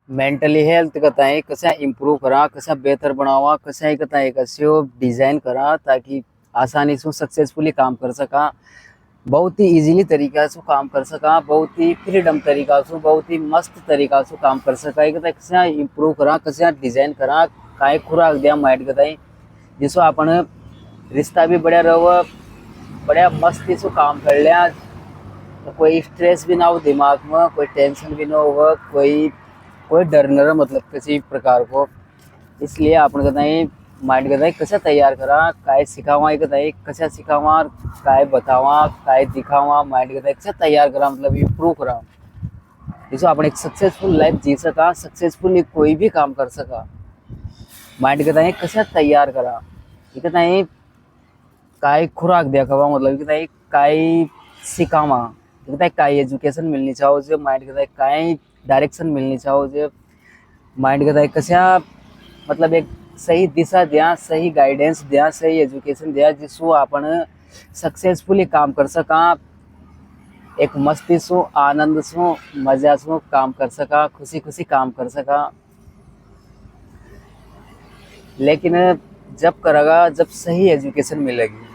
Mentally health कताय कशा improve करा, कशा बेहतर बनावा, कशा कताय कस्यो डिजाइन करा ताकि आसानी से सक्सेसफुली काम कर सका, बहुत ही इजीली तरीका से काम कर सका, बहुत ही फ्रीडम तरीका से, बहुत ही मस्त तरीका से काम कर सका। एक कशा इम्प्रूव करा, कशा डिजाइन करा, काय खुराक दिया माइंड कताय जिसो आपण रिश्ता भी बढ़िया रहो, बढ़िया मस्ती से काम कर लिया, तो कोई स्ट्रेस भी ना हो दिमाग में, कोई टेंशन भी ना हो, कोई कोई डर न रहे मतलब किसी प्रकार को। इसलिए आपण कताई माइंड कताई कशा तैयार करा, काय सिखावा, कताई कशा सिखावा, काय बतावा, काय दिखावा, माइंड कताई कशा तैयार करा मतलब इम्प्रूव करा जिससे आपण एक सक्सेसफुल लाइफ जी सका, सक्सेसफुली कोई भी काम कर सका। माइंड कताई कशा तैयार करा, कताई काय खुराक द्या खवा मतलब कताई काय सिखावा, कताई काय एजुकेशन मिलनी चाहो जो माइंड कताई काय डायरेक्शन मिलनी चाहो जो माइंड कताई कशा मतलब एक सही दिशा द्या, सही गाइडेंस द्या, सही एजुकेशन द्या जिसको आपण सक्सेसफुली काम कर सका, एक मस्ती सु आनंद सु मजा सु काम कर सका, खुशी खुशी काम कर सका। लेकिन जब करेगा जब सही एजुकेशन मिलेगी,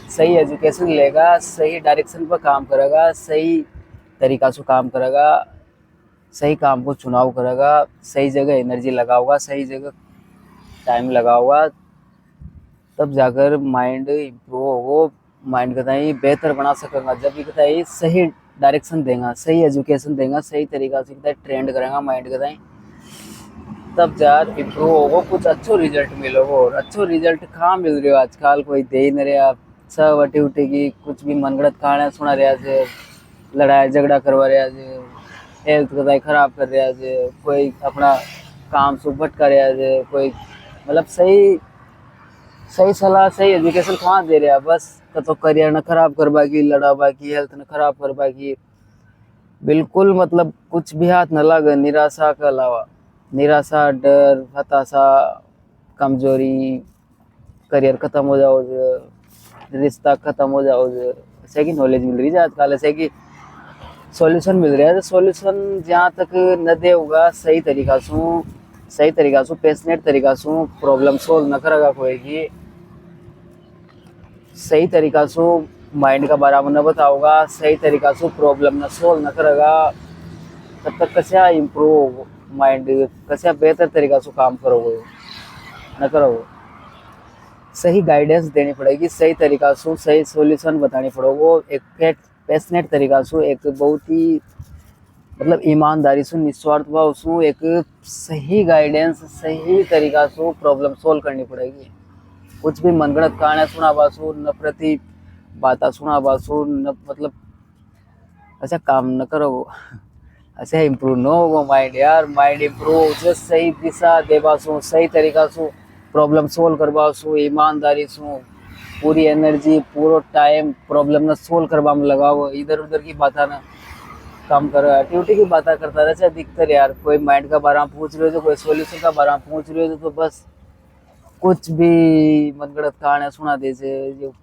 सही एजुकेशन लेगा, सही डायरेक्शन पर काम करेगा, सही तरीका से काम करेगा, सही काम को चुनाव करेगा, सही जगह एनर्जी लगाओगा, सही जगह टाइम लगाओगा, तब जाकर माइंड इम्प्रूव होगा, माइंड कताई बेहतर बना सकेगा। जब भी कताई सही डायरेक्शन देगा, सही एजुकेशन देगा, सही तरीका से कताई ट्रेंड करेगा माइंड कताई, तब जार इम्प्रूव होगा, कुछ अच्छो रिजल्ट मिलेगा। और अच्छो रिजल्ट कहाँ मिल रहे हो आजकल, कोई दे ही नहीं रहा, सब अटी उठी की कुछ भी मनगढ़ंत कहानियाँ सुना रहा है, लड़ाई झगड़ा करवा रहा है, हेल्थ कताई खराब कर रहा है, कोई अपना काम से भटका रहा है, कोई मतलब सही सही सलाह सही एजुकेशन कहाँ दे रहा, बस तो करियर न खराब करवा की, लड़ावा की, हेल्थ न खराब करवा की, बिल्कुल मतलब कुछ भी हाथ न लगे निराशा के अलावा। निराशा, डर, हताशा, कमजोरी, करियर खत्म हो जाओ, रिश्ता खत्म हो जाओ, ऐसे की नॉलेज मिल रही है आजकल, ऐसे की सॉल्यूशन मिल रहा है। सॉल्यूशन जहाँ तक न दे होगा सही तरीका से पैशनेट तरीका से प्रॉब्लम सोल्व न करेगा कोई की, सही तरीका से माइंड का बारे में न बताओगा, सही तरीका से प्रॉब्लम न सोल्व न करेगा, तब तक कैसे इम्प्रूव माइंड, कैसे बेहतर तरीका से काम करोगे न करोगे। सही गाइडेंस देनी पड़ेगी, सही तरीका से सही सॉल्यूशन बतानी पड़ेगा, एक पैशनेट तरीका से, एक बहुत ही मतलब ईमानदारी से, निस्वार्थ भाव से, एक सही गाइडेंस सही तरीका से प्रॉब्लम सोल्व करनी पड़ेगी। कुछ भी मनगढ़ंत कहानियाँ सुना बासु, नफरती बातें सुना बासु, न मतलब ऐसा काम न करो, ऐसे इम्प्रूव न होगा माइंड यार। माइंड इम्प्रूव जो सही दिशा देवासु, सही तरीका से प्रॉब्लम सोल्व करवासु, ईमानदारी से पूरी एनर्जी पूरा टाइम प्रॉब्लम न सोल्व करवा में लगाओ, इधर उधर की बातें ना काम करो, एक्टिविटी की बातें करता रहे अधिकतर यार। कोई माइंड का बारे में पूछ रहे हो तो, कोई सॉल्यूशन का बारे में पूछ रहे हो तो बस कुछ भी मनगढ़ंत कहानियाँ सुना दे जो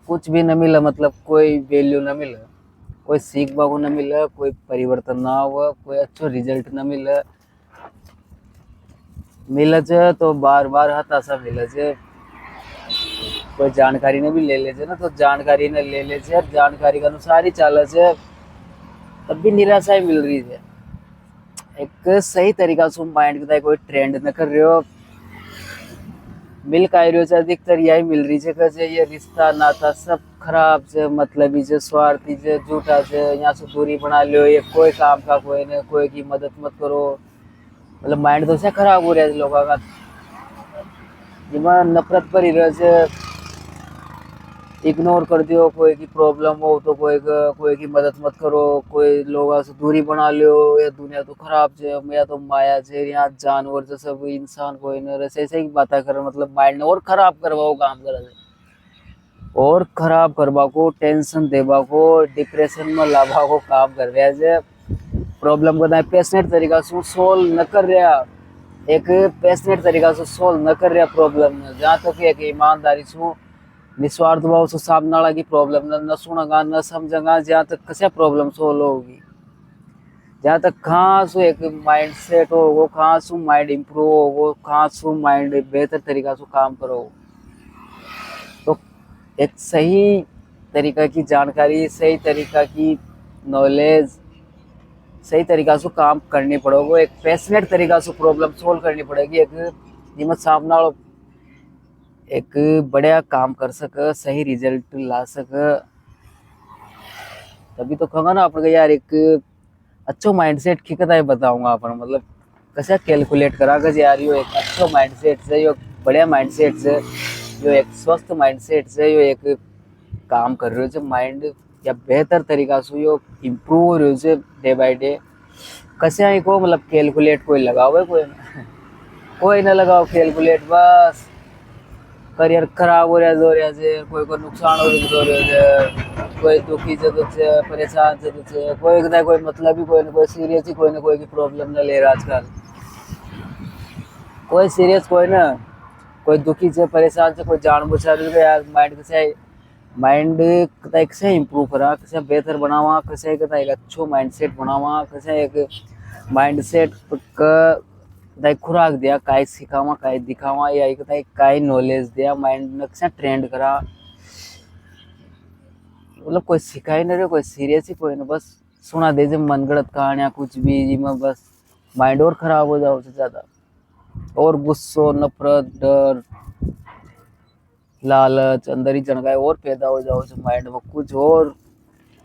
कुछ भी न मिला, मतलब कोई वैल्यू न मिले, कोई सीखवा को न मिले, कोई परिवर्तन ना हुआ, कोई अच्छा रिजल्ट न मिले, मिले तो बार बार हताशा मिले। कोई जानकारी ने भी ले ले ना तो जानकारी ने ले ले, जानकारी के अनुसार ही चले तब भी निराशा ही मिल रही है। एक सही तरीका से माइंड का कोई ट्रेंड न कर रहे हो, मिल का रही अधिकतर यही मिल रही है कि ये रिश्ता नाता सब खराब से, मतलबी से, स्वार्थी से, झूठा से, यहाँ से दूरी बना लो, ये कोई काम का कोई नहीं, कोई की मदद मत करो, मतलब माइंड तो से खराब हो रहा है लोगों का, जिसमें नफरत पर ही रहे, इग्नोर कर दियो, कोई की प्रॉब्लम हो तो कोई की मदद मत करो, कोई लोगों से दूरी बना लो, ये दुनिया तो खराब है, या तो माया है, यहाँ जानवर जैसे इंसान कोई न रहे, ऐसे ही बातें कर, मतलब माइंड और खराब करवाओ काम कर, और खराब करवा को, टेंशन देवा को, डिप्रेशन में लाभा को काम कर रहा है। प्रॉब्लम को पैशनेट तरीका से सोल्व न कर रहा, एक पैशनेट तरीका से सोल्व न कर रहा प्रॉब्लम, जहाँ तक एक ईमानदारी से निस्वार्थ भाव से सामने वाला की प्रॉब्लम न सुनेगा न समझेगा, जहाँ तक कैसे प्रॉब्लम सोल्व होगी। जहाँ तक कहाँ सु एक माइंड सेट हो वो, कहाँ सु माइंड इम्प्रूव हो वो, कहाँ सु माइंड बेहतर तरीका से काम करो। तो एक सही तरीका की जानकारी, सही तरीका की नॉलेज, सही तरीका से काम करनी पड़ोगे, एक पैशनेट तरीका से प्रॉब्लम सोल्व करनी पड़ेगी, एक जिसमें सामने वाला एक बढ़िया काम कर सके, सही रिजल्ट ला सके। तभी तो कहूँगा ना अपन यार एक अच्छो माइंडसेट की कथा बताऊंगा अपन, मतलब कैसे कैलकुलेट करा कर यार यो एक अच्छो माइंडसेट से, यो बढ़िया माइंडसेट से, यो एक स्वस्थ माइंडसेट से यो एक काम कर रहे हो माइंड या बेहतर तरीका से यो इम्प्रूव हो रहे हो डे बाय डे। कैसे आई को मतलब कैलकुलेट कोई लगाओ है कोई कोई ना लगाओ कैलकुलेट, बस करियर खराब हो रहा है, कोई को नुकसान हो रहा है, कोई दुखी से परेशान से कोई ना कोई मतलब ही कोई ना कोई सीरियस ही कोई ना कोई की प्रॉब्लम ना ले रहा आजकल, कोई सीरियस कोई ना कोई दुखी से परेशान से कोई जान बुझा रही यार माइंड कैसे माइंड कैसे इम्प्रूव करा, कैसे बेहतर बनावा, कैसे एक अच्छो माइंडसेट बनावा, कैसे एक माइंडसेट का खुराक दिया काय सिखावा काय दिखावा या एक काय नॉलेज दिया माइंड में कैसे ट्रेंड करा। मतलब कोई सिखाई नहीं रहे, कोई सीरियस ही कोई ना, बस सुना दे जे मनगढ़ंत कहानियां कुछ भी जिसमें बस माइंड और खराब हो जाओ से ज्यादा, और गुस्सो नफरत डर लालच अंदर ही जनगाए और पैदा हो जाओ से माइंड में कुछ और।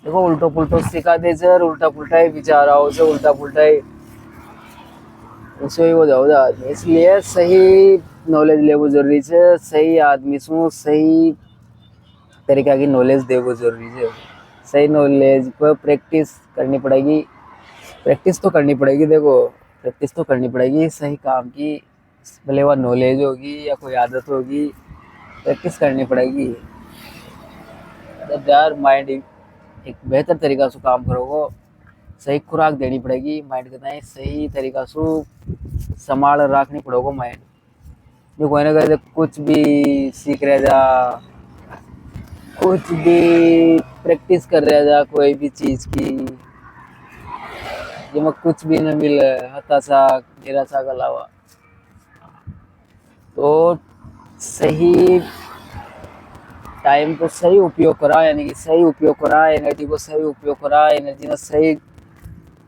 देखो उल्टो पुल्टो सिखा दे सर, उल्टा पुल्टा ही विचार आओ से, उल्टा पुल्टा ही उसे ही हो जाओ आदमी। इसलिए सही नॉलेज लेवो जरूरी है, सही आदमी सु सही तरीका की नॉलेज देवो जरूरी है। सही नॉलेज पर प्रैक्टिस करनी पड़ेगी, प्रैक्टिस तो करनी पड़ेगी, देखो प्रैक्टिस तो करनी पड़ेगी सही काम की, भले वह नॉलेज होगी या कोई आदत होगी, प्रैक्टिस करनी पड़ेगी। जब यार माइंड एक बेहतर तरीका से काम करोगे, सही खुराक देनी पड़ेगी माइंड के, सही तरीका से संभाल रखनी पड़ोगे माइंड। जो कोई ना कोई कुछ भी सीख रहा जा, कुछ भी प्रैक्टिस कर रहा जा कोई भी चीज की, जिसमें कुछ भी न मिले हताशा निराशा के अलावा, तो सही टाइम को सही उपयोग करा, यानी कि सही उपयोग करा, एनर्जी को सही उपयोग करा, एनर्जी में सही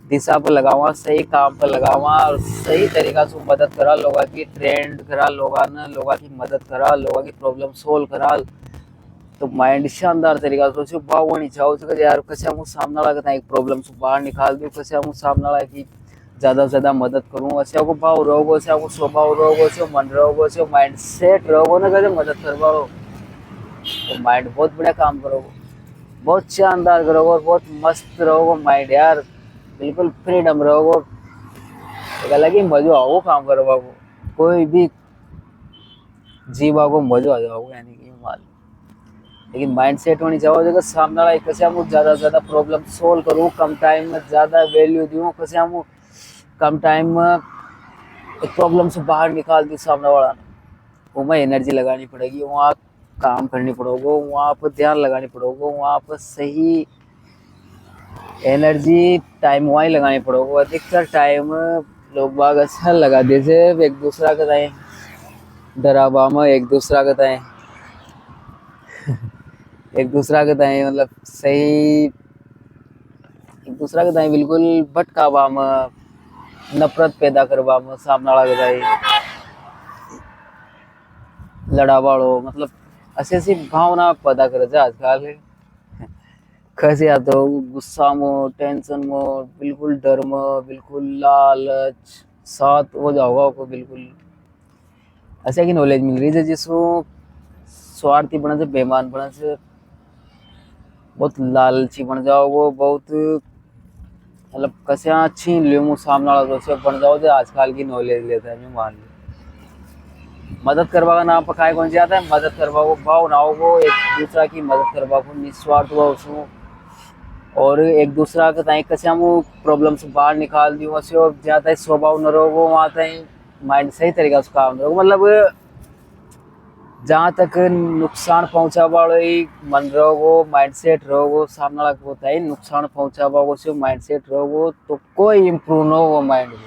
दिशा पर लगावा, सही काम पर लगावा और सही तरीका से मदद करा, लोगों की ट्रेंड करा, लोगों की मदद करा, लोगों की प्रॉब्लम सोल्व करा। तो माइंड शानदार तरीका से भाव होनी चाहिए यार, कैसे हम सामने वाला का एक प्रॉब्लम से बाहर निकाल दूँ, कैसे हम सामने वाला की ज़्यादा से ज़्यादा मदद करूँ, ऐसे आपको भाव रहोगे, ऐसे आपको स्वभाव रहोगे, ऐसे मन रहोगे, ऐसे माइंड सेट रहोगे ना, कैसे मदद कर पाओ तो माइंड बहुत बढ़िया काम करोगे, बहुत शानदार करोगे और बहुत मस्त रहोगे माइंड यार, बिल्कुल फ्रीडम रहोगे, एक अलग ही मजा आओ काम करो, कोई भी जीवा को मजा आ जाओगे, यानी कि मान। लेकिन माइंड सेट होनी चाहिए कि सामने वाला कैसे हम ज़्यादा से ज़्यादा प्रॉब्लम सोल्व करूँ, कम टाइम में ज़्यादा वैल्यू दूँ, कैसे हम कम टाइम में एक प्रॉब्लम से बाहर निकाल दूँ सामने वाला। वहाँ एनर्जी लगानी पड़ेगी, वहाँ काम करनी पड़ोगे, वहाँ पर ध्यान लगानी पड़ोगे, वहाँ पर सही एनर्जी टाइम वहाँ ही लगानी पड़ोगे। अधिकतर टाइम लोग बाग अच्छा लगा देते एक दूसरा का ताएं डरावा में, एक दूसरा का ताएं एक दूसरा के ताएं मतलब सही एक दूसरा के ताएं बिल्कुल भटकावा में, नफरत पैदा करवा में, सामने वाला के ताएं लड़ावाड़ो, मतलब ऐसी ऐसी भावना पैदा करे थे आजकल। कैसे आता हो गुस्सा में, टेंशन में, बिल्कुल डर में, बिल्कुल लालच साथ हो जाओगा आपको, बिल्कुल ऐसे की नॉलेज मिल रही है जिसको स्वार्थी बने से, बेईमान बने से, बहुत लालची बन जाओगे, बहुत मतलब कैसे छीन लो सामने वाला दोस्त बन जाओ जो आजकल की नॉलेज लेता है। मैं मान लो मदद करवा का नाम पकाए कौन जाता है, मदद करवा को भाव ना हो, एक दूसरा की मदद करवा को निस्वार्थ हुआ उसको, और एक दूसरा के ताई कैसे हम प्रॉब्लम से बाहर निकाल दी, वैसे और ज़्यादा स्वभाव न रहो वहाँ ताई माइंड सही तरीका से काम करो, मतलब जहाँ तक नुकसान पहुंचा वालो ही मन रहोगो, माइंडसेट रहोगो, सामने वाला को होता है नुकसान पहुंचा वालो से माइंडसेट रहोगो तो कोई इम्प्रूव न हो माइंड में,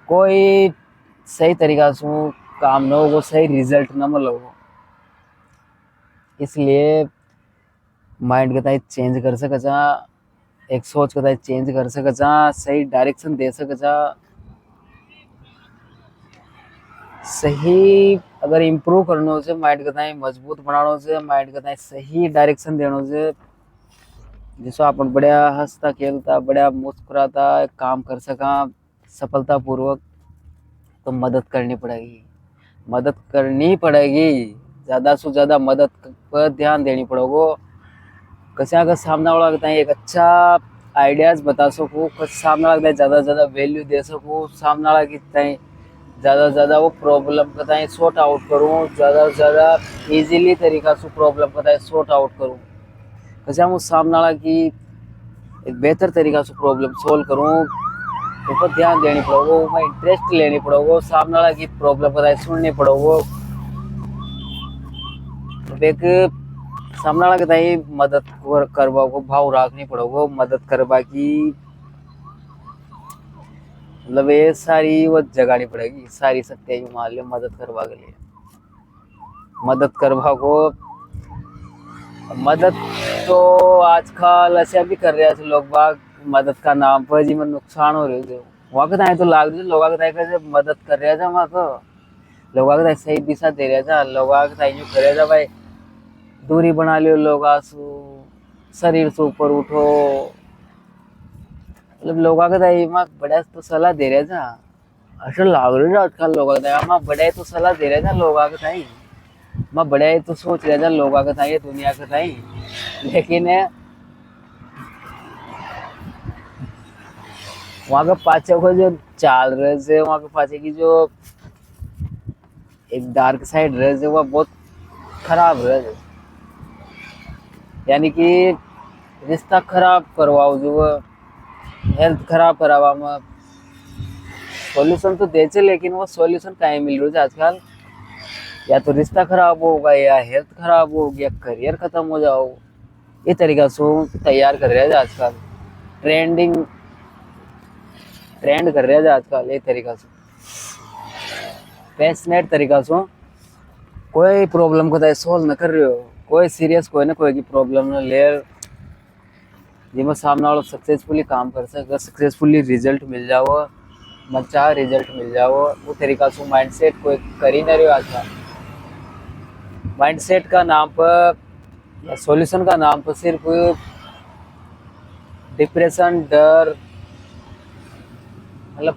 कोई सही तरीका से काम न होगो, सही रिजल्ट न मिलोगो। इसलिए माइंड के ताई चेंज कर सकता, एक सोच के ताई चेंज कर सकता, सही डायरेक्शन दे सकता, सही अगर इम्प्रूव करने से माइंड के ताई मजबूत बनाने से, माइंड के ताई सही डायरेक्शन देने से, जिससे अपन बढ़िया हंसता खेलता बढ़िया मुस्कुराता काम कर सका सफलता पूर्वक, तो मदद करनी पड़ेगी, मदद करनी पड़ेगी, ज़्यादा से ज़्यादा मदद पर ध्यान देनी पड़ेगो। कसा का सामने वाला कहता है एक अच्छा आइडियाज़ बता सकूँ, सामने वाला ज़्यादा से ज़्यादा वैल्यू दे सकूँ, सामने वाला की ज़्यादा से ज़्यादा वो प्रॉब्लम का सॉर्ट आउट करूँ, ज़्यादा से ज़्यादा इजीली तरीका से प्रॉब्लम का सॉर्ट आउट करूँ, कसा वो सामने वाला की एक बेहतर तरीका से प्रॉब्लम सोल्व करूँ, ऊपर ध्यान देनी पड़ेगो, मैं इंटरेस्ट लेनी पड़ेगो, सामने वाला की प्रॉब्लम का सुननी पड़ेगो, एक सामने वाला के मदद करवा को भाव रखनी पड़ेगो, मदद करवा की मतलब ये सारी वो जगानी पड़ेगी, सारी शक्तियाँ मान लो मदद करवा के लिए, मदद करवा को मदद तो आजकल ऐसे भी कर रहे हैं लोग बाग, मदद का नाम पर जी में नुकसान हो रहे थे वहाँ के तो लाग रही लोग कैसे मदद कर रहे थे, वहाँ तो लोग सही दिशा दे रहे थे, लोग जो कर रहे थे भाई दूरी बना लियो, लोग शरीर से ऊपर उठो, मतलब लोग बड़ा तो सलाह दे रहे थे, अच्छा लाग रही है आजकल लोग बड़े तो सलाह दे रहे थे लोग मैं बड़े तो सोच रहे थे लोग ये दुनिया के था, लेकिन वहाँ के पाछे को जो चाल रहे थे, वहाँ के पाछे की जो एक डार्क साइड रहे थे वो बहुत खराब रहे थे, यानी कि रिश्ता खराब करवाओ, जो हेल्थ खराब करवा में सॉल्यूशन तो दे, लेकिन वो सॉल्यूशन कहीं मिल रहा है आजकल, या तो रिश्ता खराब होगा, या हेल्थ खराब होगी, या करियर खत्म हो जाओ, ये तरीका से तैयार कर रहे हैं आजकल, ट्रेंड कर रहे हैं आजकल, ये तरीका से पैशनेट तरीका से कोई प्रॉब्लम को सॉल्व न कर रहे हो, कोई सीरियस कोई ना कोई की प्रॉब्लम न ले, जिसमें सामने वाला सक्सेसफुली काम कर सके, सक्सेसफुली रिजल्ट मिल जाओ, अच्छा रिजल्ट मिल जाओ, वो तरीका से माइंडसेट कोई कर ही नहीं रहे आजकल। माइंडसेट का नाम पर, सॉल्यूशन का नाम पर सिर्फ डिप्रेशन, डर, मतलब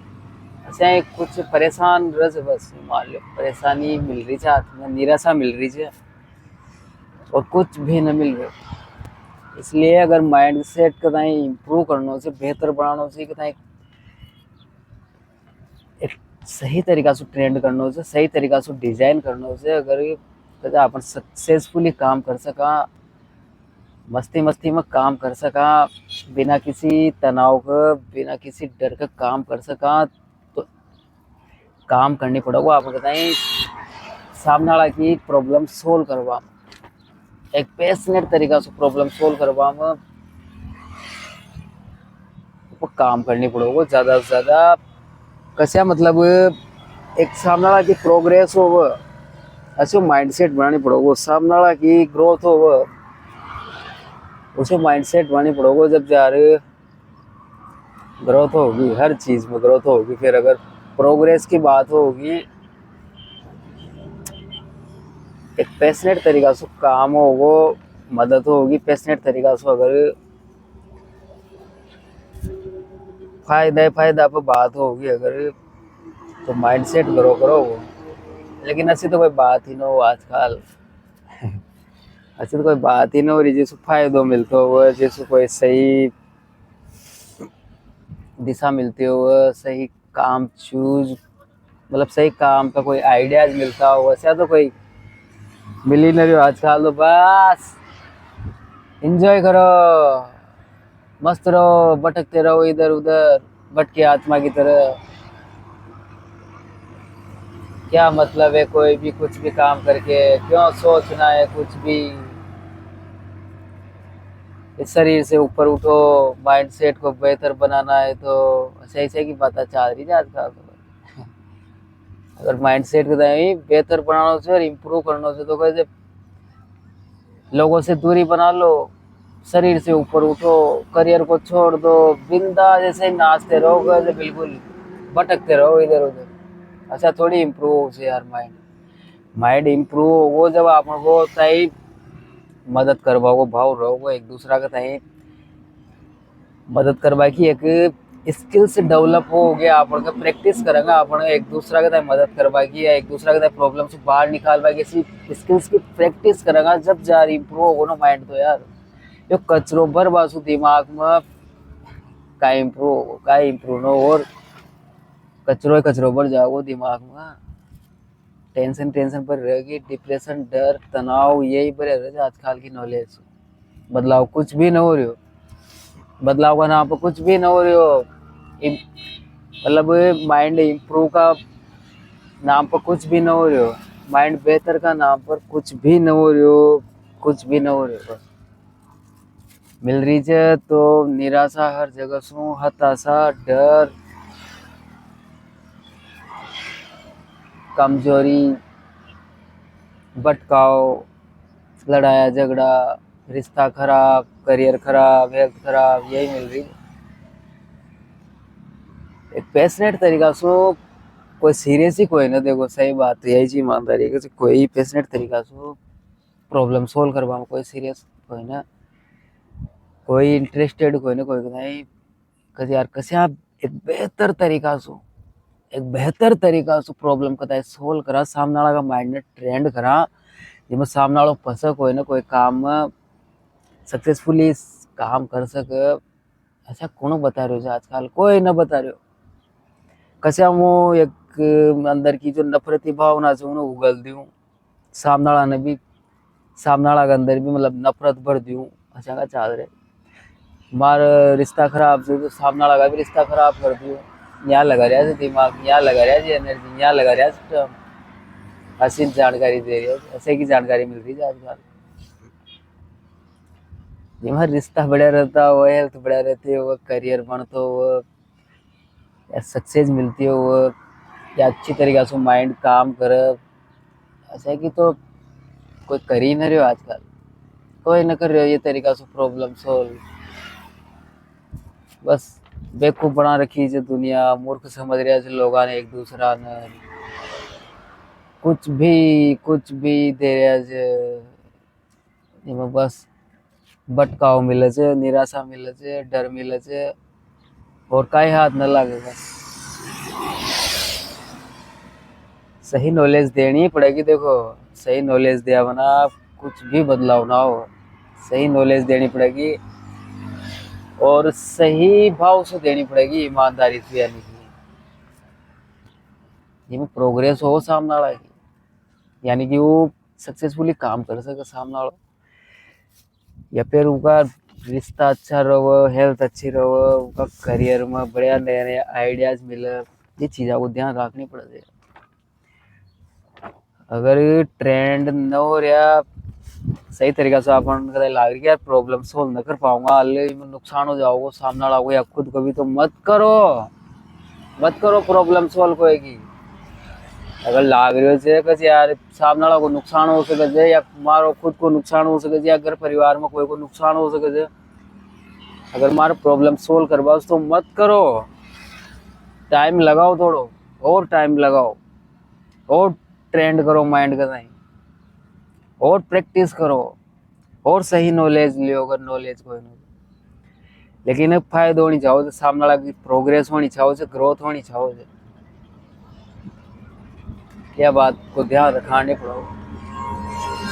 ऐसे कुछ परेशान रस, बस मान लो परेशानी मिल रही है, हाथ में निराशा मिल रही है और कुछ भी न मिल रहा। इसलिए अगर माइंड सेट का इम्प्रूव करने से, बेहतर बनाने से, एक सही तरीका से ट्रेंड करने से, सही तरीका से डिजाइन करने से, अगर अपन सक्सेसफुली काम कर सका, मस्ती मस्ती में काम कर सका, बिना किसी तनाव का, बिना किसी डर का काम कर सका, तो काम करनी पड़ेगा आपको बताएं सामने वाला की प्रॉब्लम सोल्व करवा, एक पैशनेट तरीका से प्रॉब्लम सोल्व करवा में काम करनी पड़ेगा ज़्यादा से ज़्यादा। कैसा मतलब एक सामने वाला की प्रोग्रेस हो, ऐसे माइंडसेट बनानी पड़ेगा, सामने वाला की ग्रोथ हो, उसे माइंडसेट बनानी पड़ेगा। जब यार ग्रोथ होगी, हर चीज़ में ग्रोथ होगी, फिर अगर प्रोग्रेस की बात होगी, एक पैशनेट तरीका से काम होगा, मदद होगी, पैशनेट तरीका से अगर फायदा पर बात होगी अगर, तो माइंडसेट करो, लेकिन ऐसी तो कोई बात ही ना हो आजकल ऐसी तो कोई बात ही ना हो रही जिसको फायदों मिलते हो, जिसको कोई सही दिशा मिलती हो, सही काम चूज, मतलब सही काम का कोई आइडियाज मिलता हो, वैसा तो कोई मिल ही नहीं रही आजकल। तो बस एंजॉय करो, मस्त रहो, भटकते रहो इधर उधर, भटके आत्मा की तरह। क्या मतलब है कोई भी कुछ भी काम करके, क्यों सोचना है कुछ भी। इस शरीर से ऊपर उठो, माइंड सेट को बेहतर बनाना है तो सही सही की बात चल रही है आजकल तो। अगर माइंड सेट को बेहतर बनाना से और इम्प्रूव करना से तो कैसे लोगों से दूरी बना लो, शरीर से ऊपर उठो, करियर को छोड़ दो, बिंदा जैसे ही नाचते रहो, कैसे बिल्कुल भटकते रहो इधर उधर। अच्छा थोड़ी इम्प्रूव हो से यार माइंड। माइंड इम्प्रूव हो जब आप सही मदद करवाओ, भाव रहो एक दूसरा का तही मदद करवा की एक स्किल्स डेवलप हो गया, अपन का प्रैक्टिस करेंगे, अपन एक दूसरा के तय मदद करवा की या एक दूसरा के तय प्रॉब्लम से बाहर निकालवा की, ऐसी स्किल्स की प्रैक्टिस करेंगे जब जा रही इम्प्रूव होगा ना माइंड। तो यार यो कचरो भर बासु दिमाग में का इम्प्रूव नो, और कचरो कचरो भर जाओ दिमाग में, टेंशन टेंशन पर रहेगी, डिप्रेशन डर तनाव यही पर रहे आजकल की नॉलेज। बदलाव कुछ भी न हो रही हो, बदलाव का नाम पर कुछ भी न हो रही हो, मतलब माइंड इम्प्रूव का नाम पर कुछ भी न हो रही हो, माइंड बेहतर का नाम पर कुछ भी न हो रही हो, कुछ भी न हो रही हो। बस मिल रही है तो निराशा हर जगह सु, हताशा डर कमजोरी भटकाव, लड़ाया झगड़ा, रिश्ता खराब, करियर खराब, हेल्थ खराब, यही मिल रही है। एक पैशनेट तरीका सो कोई सीरियस ही कोई ना, देखो सही बात है यही चीज ईमानदारी है कि कोई पैशनेट तरीका से प्रॉब्लम सोल्व करवा कोई सीरियस कोई ना, कोई इंटरेस्टेड कोई ना कोई नहीं कभी यार कैसे आप एक बेहतर तरीका से, एक बेहतर तरीका से प्रॉब्लम कदा सोल्व करा, सामने वाला का माइंड ने ट्रेंड करा जिसमें सामने वाला फंसा कोई ना कोई काम में सक्सेसफुली काम कर सके। ऐसा कौन बता रहे हो आजकल, कोई ना बता रहे हो। कैसे वो एक अंदर की जो नफरती भावना से उन्हें उगल दूं, सामने वाला ने भी, सामने वाला के अंदर भी मतलब नफरत भर दूं, अच्छा का चाल रहे मार रिश्ता खराब से तो सामने वाला का भी रिश्ता खराब कर दूं, यहाँ लगा रहा है दिमाग, यहाँ लगा रहा है एनर्जी, यहाँ लगा रहा है सिस्टम, ऐसी जानकारी दे रही है, ऐसे की जानकारी मिल रही है आजकल। जिम्हा रिश्ता बढ़िया रहता वो, हेल्थ बढ़िया रहती है वो, करियर बनता वो, या सक्सेस मिलती है वो, या अच्छी तरीके से माइंड काम करे, ऐसा है कि तो कोई कर ही नहीं रहे हो आजकल, कोई ना कर रहे हो ये तरीका से प्रॉब्लम सोल्व। बस बेवकूफ बना रखी है दुनिया, मूर्ख समझ रहे हैं लोग ने एक दूसरा ने, कुछ भी दे रहे हैं, बस भटकाव मिले छे, निराशा मिले छे, डर मिले छे, और कई हाथ न लगे। बस सही नॉलेज देनी पड़ेगी, देखो सही नॉलेज दिया बना कुछ भी बदलाव ना हो, सही नॉलेज देनी पड़ेगी और सही भाव से देनी पड़ेगी, ईमानदारी से, यानी कि जिसमें प्रोग्रेस हो सामने वाला की, यानी कि वो सक्सेसफुली काम कर सके सामने वाला, या फिर उनका रिश्ता अच्छा रहो, हेल्थ अच्छी रहो, उनका करियर में बढ़िया नए नए आइडियाज मिले, ये चीज़ों को ध्यान रखनी पड़ेगी। अगर ट्रेंड न हो रहा सही तरीका से, अपन लाग रही यार प्रॉब्लम सोल्व न कर पाऊंगा, अल्ले में नुकसान हो जाओगे सामने वाला को या खुद को भी, तो मत करो, मत करो प्रॉब्लम सोल्व होएगी। अगर लाग रही है कि यार सामने वाला को नुकसान हो सके, या मारो खुद को नुकसान हो सके, या अगर परिवार में कोई को नुकसान हो सके, अगर मारो प्रॉब्लम सोल्व करवा तो मत करो, टाइम लगाओ थोड़ो, और टाइम लगाओ, और ट्रेंड करो माइंड का नहीं, और प्रैक्टिस करो, और सही नॉलेज लियो, अगर नॉलेज कोई नहीं, लेकिन अब फायदा होनी चाहिए, सामने वाला की प्रोग्रेस होनी चाहिए, ग्रोथ होनी चाहिए, क्या बात को ध्यान रखना पड़ो।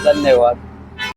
धन्यवाद।